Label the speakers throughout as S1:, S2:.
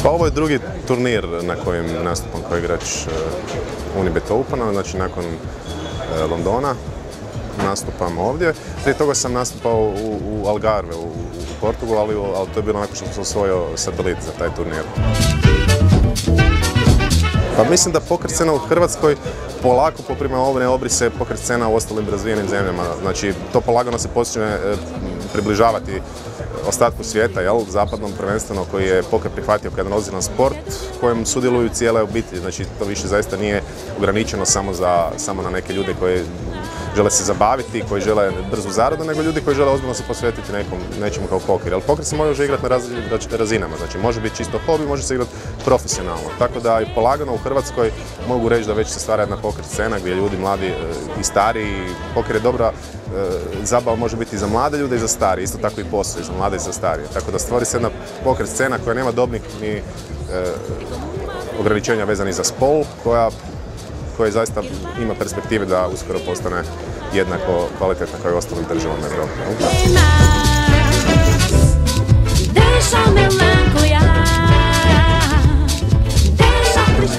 S1: Pa ovo je drugi turnir na kojem nastupam kao igrač Unibet Opena, znači nakon Londona nastupam ovdje. Prije toga sam nastupao u Algarve u Portugalu, ali to je bilo nakon što sam osvojio satelit za taj turnir. Pa mislim da poker scena u Hrvatskoj polako poprima ovne obrise poker scena u ostalim razvijenim zemljama. Znači, to polagano se počne približavati ostatku svijeta, zapadnom prvenstveno, koji je poker prihvatio kao jedan ozbiljan sport kojem sudjeluju cijele obitelji. Znači, to više zaista nije ograničeno samo na neke ljude koji žele se zabaviti, koji žele brzu zaradu, nego ljudi koji žele ozbiljno se posvetiti nečemu kao poker. Jer poker se može igrati na različitim razinama, znači može biti čisto hobi, može se igrati profesionalno. Tako da i polagano u Hrvatskoj mogu reći da već se stvara jedna poker scena gdje ljudi mladi i stariji, poker je dobra zabava, može biti i za mlade ljude i za starije, isto tako i postoji za mlade i za starije. Tako da stvori se jedna poker scena koja nema dobnih ni ograničenja vezanih za spol, koja zaista ima perspektive da uskoro postane jednako kvalitetna kao i ostalim državama Europe.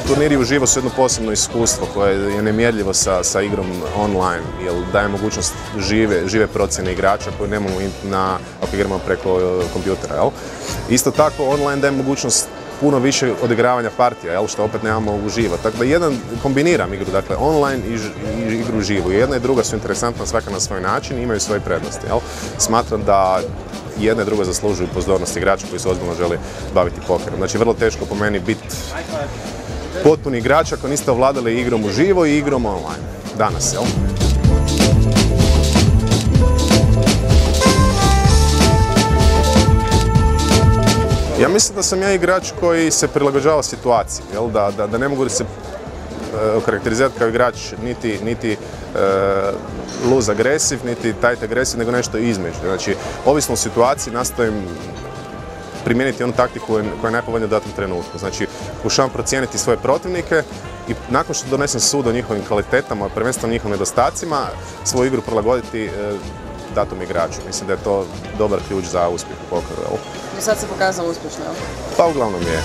S1: Turniri uživo su jedno posebno iskustvo koje je nemjerljivo sa igrom online, jer daje mogućnost žive procjene igrača koje nemamo ako igramo preko kompjutera. Isto tako online daje mogućnost puno više odigravanja partija, što opet nemamo uživo. Tako da jedan kombiniram igru, dakle online i igru uživo. Jedna i druga su interesantna svaka na svoj način i imaju svoje prednosti. Smatram da jedna i druga zaslužuju pozornost igrača koji se ozbiljno želi baviti pokerom. Znači, vrlo teško po meni biti potpuni igrač ako niste ovladali igrom uživo i igrom online. Danas, Ja mislim da sam ja igrač koji se prilagođava situaciji, da ne mogu se okarakterizirati kao igrač niti lose agresiv, niti tight agresiv, nego nešto između. Znači, ovisno o situaciji nastojim primijeniti onu taktiku koja je najpovoljnija u datom trenutku. Znači, pokušavam procijeniti svoje protivnike i nakon što donesem sud o njihovim kvalitetama, prvenstveno njihovim nedostacima, svoju igru prilagoditi datom igraču. Mislim da je to dobar ključ za uspjeh u pokeru.
S2: I sad se pokazalo uspješno,
S1: Pa uglavnom je.